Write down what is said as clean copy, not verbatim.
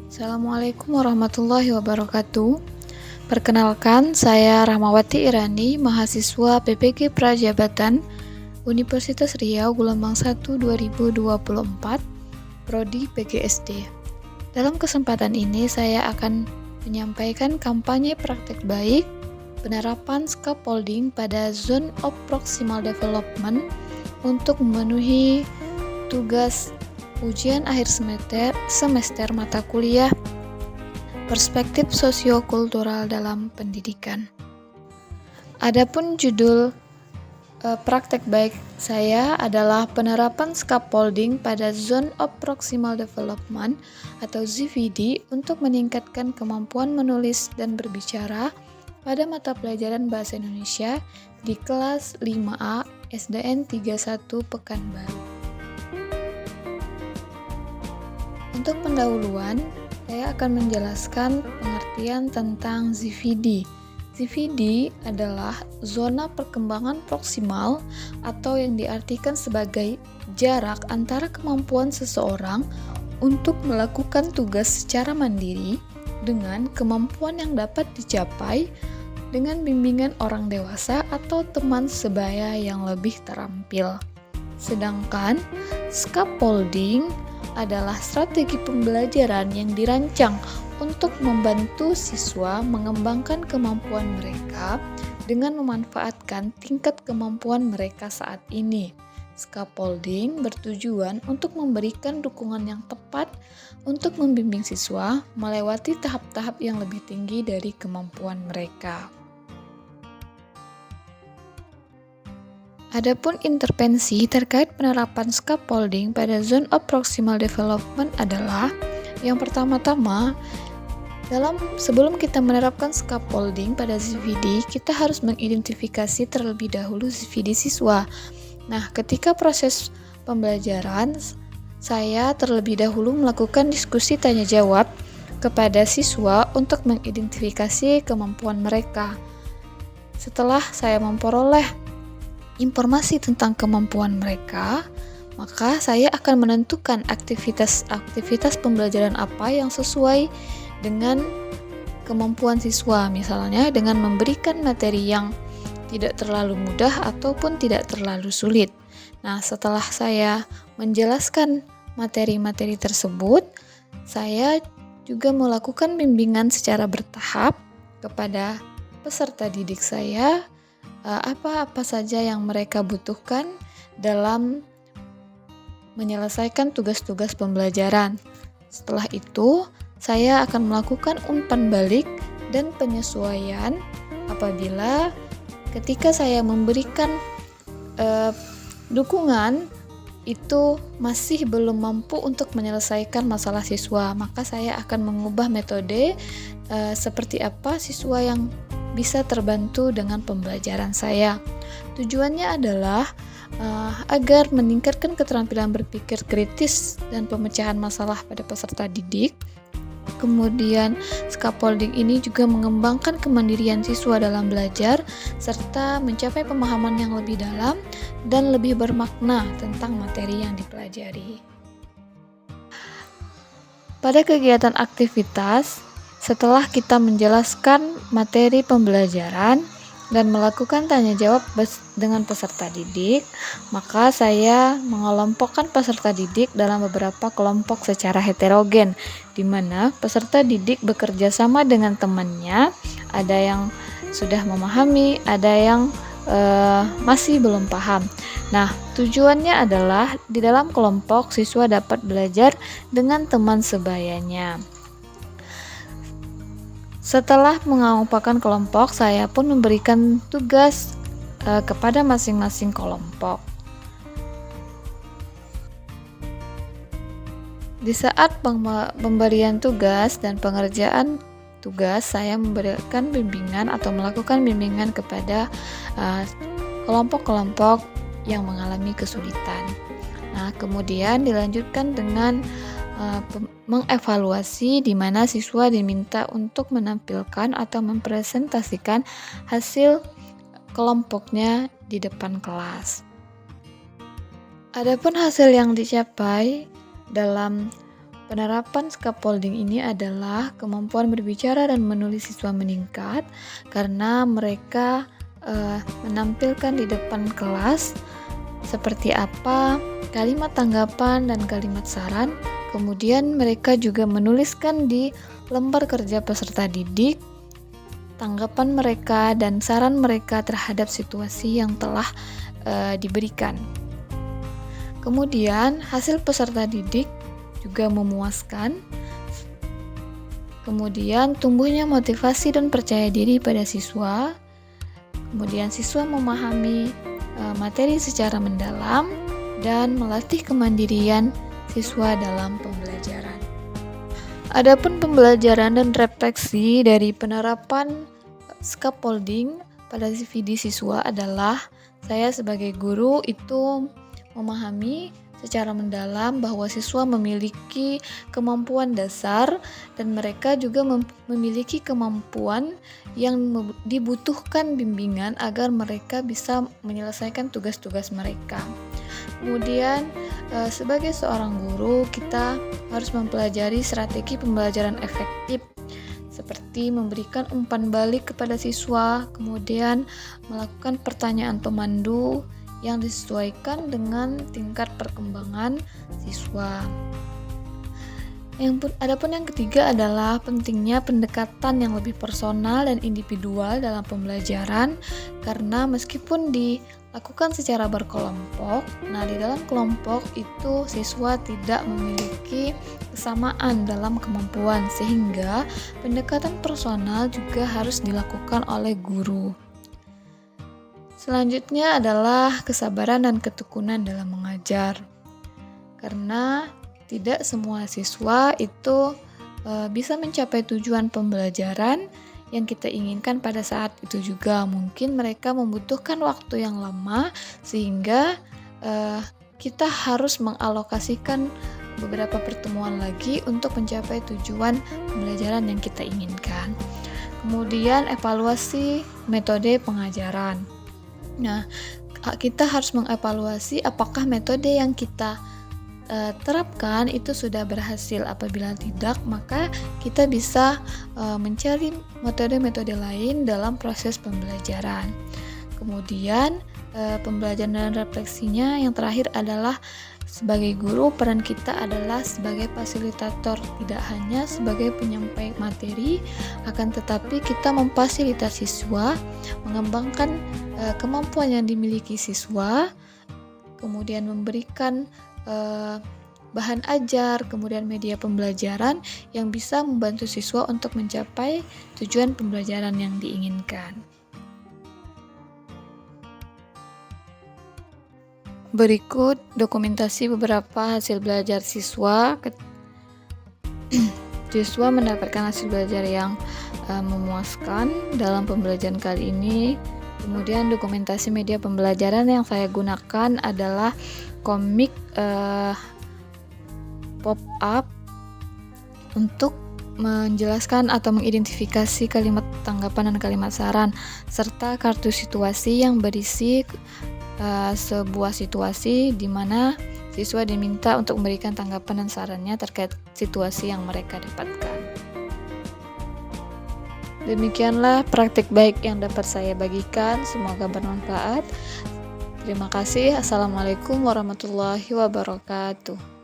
Assalamualaikum warahmatullahi wabarakatuh. Perkenalkan, saya Rahmawati Irani, mahasiswa PPG Prajabatan Universitas Riau gelombang 1 2024, Prodi PGSD. Dalam kesempatan ini saya akan menyampaikan kampanye praktek baik penerapan scaffolding pada Zone of Proximal Development untuk memenuhi tugas ujian akhir semester mata kuliah Perspektif Sosiokultural dalam Pendidikan. Adapun judul praktek baik saya adalah penerapan scaffolding pada Zone of Proximal Development atau ZVD untuk meningkatkan kemampuan menulis dan berbicara pada mata pelajaran Bahasa Indonesia di kelas 5A SDN 31 Pekanbaru. Untuk pendahuluan, saya akan menjelaskan pengertian tentang ZVD. ZVD adalah zona perkembangan proksimal atau yang diartikan sebagai jarak antara kemampuan seseorang untuk melakukan tugas secara mandiri dengan kemampuan yang dapat dicapai dengan bimbingan orang dewasa atau teman sebaya yang lebih terampil. Sedangkan scaffolding adalah strategi pembelajaran yang dirancang untuk membantu siswa mengembangkan kemampuan mereka dengan memanfaatkan tingkat kemampuan mereka saat ini. Scaffolding bertujuan untuk memberikan dukungan yang tepat untuk membimbing siswa melewati tahap-tahap yang lebih tinggi dari kemampuan mereka. Adapun intervensi terkait penerapan scaffolding pada Zone of Proximal Development adalah yang pertama-tama, sebelum kita menerapkan scaffolding pada ZVD, kita harus mengidentifikasi terlebih dahulu ZVD siswa. Nah, ketika proses pembelajaran, saya terlebih dahulu melakukan diskusi tanya jawab kepada siswa untuk mengidentifikasi kemampuan mereka. Setelah saya memperoleh informasi tentang kemampuan mereka, maka saya akan menentukan aktivitas pembelajaran apa yang sesuai dengan kemampuan siswa, misalnya dengan memberikan materi yang tidak terlalu mudah ataupun tidak terlalu sulit. Nah, setelah saya menjelaskan materi-materi tersebut, saya juga melakukan bimbingan secara bertahap kepada peserta didik saya apa-apa saja yang mereka butuhkan dalam menyelesaikan tugas-tugas pembelajaran. Setelah itu, saya akan melakukan umpan balik dan penyesuaian apabila ketika saya memberikan dukungan itu masih belum mampu untuk menyelesaikan masalah siswa, maka saya akan mengubah metode seperti apa siswa yang bisa terbantu dengan pembelajaran saya. Tujuannya adalah agar meningkatkan keterampilan berpikir kritis dan pemecahan masalah pada peserta didik. Kemudian, scaffolding ini juga mengembangkan kemandirian siswa dalam belajar serta mencapai pemahaman yang lebih dalam dan lebih bermakna tentang materi yang dipelajari. Pada kegiatan aktivitas, setelah kita menjelaskan materi pembelajaran dan melakukan tanya jawab dengan peserta didik, maka saya mengelompokkan peserta didik dalam beberapa kelompok secara heterogen, di mana peserta didik bekerja sama dengan temannya, ada yang sudah memahami, ada yang masih belum paham. Nah, tujuannya adalah di dalam kelompok siswa dapat belajar dengan teman sebayanya. Setelah mengelompokkan kelompok, saya pun memberikan tugas kepada masing-masing kelompok. Di saat pemberian tugas dan pengerjaan tugas, saya memberikan bimbingan atau melakukan bimbingan kepada kelompok-kelompok yang mengalami kesulitan. Nah, kemudian dilanjutkan dengan mengevaluasi di mana siswa diminta untuk menampilkan atau mempresentasikan hasil kelompoknya di depan kelas. Adapun hasil yang dicapai dalam Penerapan scaffolding ini adalah kemampuan berbicara dan menulis siswa meningkat karena mereka menampilkan di depan kelas seperti apa kalimat tanggapan dan kalimat saran. Kemudian mereka juga menuliskan di lembar kerja peserta didik tanggapan mereka dan saran mereka terhadap situasi yang telah diberikan. Kemudian hasil peserta didik juga memuaskan. Kemudian tumbuhnya motivasi dan percaya diri pada siswa. Kemudian siswa memahami materi secara mendalam dan melatih kemandirian siswa dalam pembelajaran. Adapun pembelajaran dan refleksi dari penerapan scaffolding pada CV siswa adalah saya sebagai guru itu memahami secara mendalam bahwa siswa memiliki kemampuan dasar dan mereka juga memiliki kemampuan yang dibutuhkan bimbingan agar mereka bisa menyelesaikan tugas-tugas mereka. Kemudian sebagai seorang guru kita harus mempelajari strategi pembelajaran efektif seperti memberikan umpan balik kepada siswa, kemudian melakukan pertanyaan pemandu yang disesuaikan dengan tingkat perkembangan siswa. Adapun yang ketiga adalah pentingnya pendekatan yang lebih personal dan individual dalam pembelajaran karena meskipun dilakukan secara berkelompok, di dalam kelompok itu siswa tidak memiliki kesamaan dalam kemampuan sehingga pendekatan personal juga harus dilakukan oleh guru. Selanjutnya adalah kesabaran dan ketekunan dalam mengajar. Karena tidak semua siswa itu bisa mencapai tujuan pembelajaran yang kita inginkan pada saat itu juga. Mungkin mereka membutuhkan waktu yang lama sehingga kita harus mengalokasikan beberapa pertemuan lagi untuk mencapai tujuan pembelajaran yang kita inginkan. Kemudian evaluasi metode pengajaran. Kita harus mengevaluasi apakah metode yang kita terapkan itu sudah berhasil. Apabila tidak, maka kita bisa mencari metode-metode lain dalam proses pembelajaran. Kemudian pembelajaran dan refleksinya yang terakhir adalah sebagai guru, peran kita adalah sebagai fasilitator, tidak hanya sebagai penyampai materi, akan tetapi kita memfasilitasi siswa, mengembangkan kemampuan yang dimiliki siswa, kemudian memberikan bahan ajar, kemudian media pembelajaran yang bisa membantu siswa untuk mencapai tujuan pembelajaran yang diinginkan. Berikut dokumentasi beberapa hasil belajar siswa. Siswa mendapatkan hasil belajar yang memuaskan dalam pembelajaran kali ini. Kemudian dokumentasi media pembelajaran yang saya gunakan adalah komik pop-up untuk menjelaskan atau mengidentifikasi kalimat tanggapan dan kalimat saran, serta kartu situasi yang berisi sebuah situasi di mana siswa diminta untuk memberikan tanggapan dan sarannya terkait situasi yang mereka dapatkan. Demikianlah praktik baik yang dapat saya bagikan, semoga bermanfaat. Terima kasih. Assalamualaikum warahmatullahi wabarakatuh.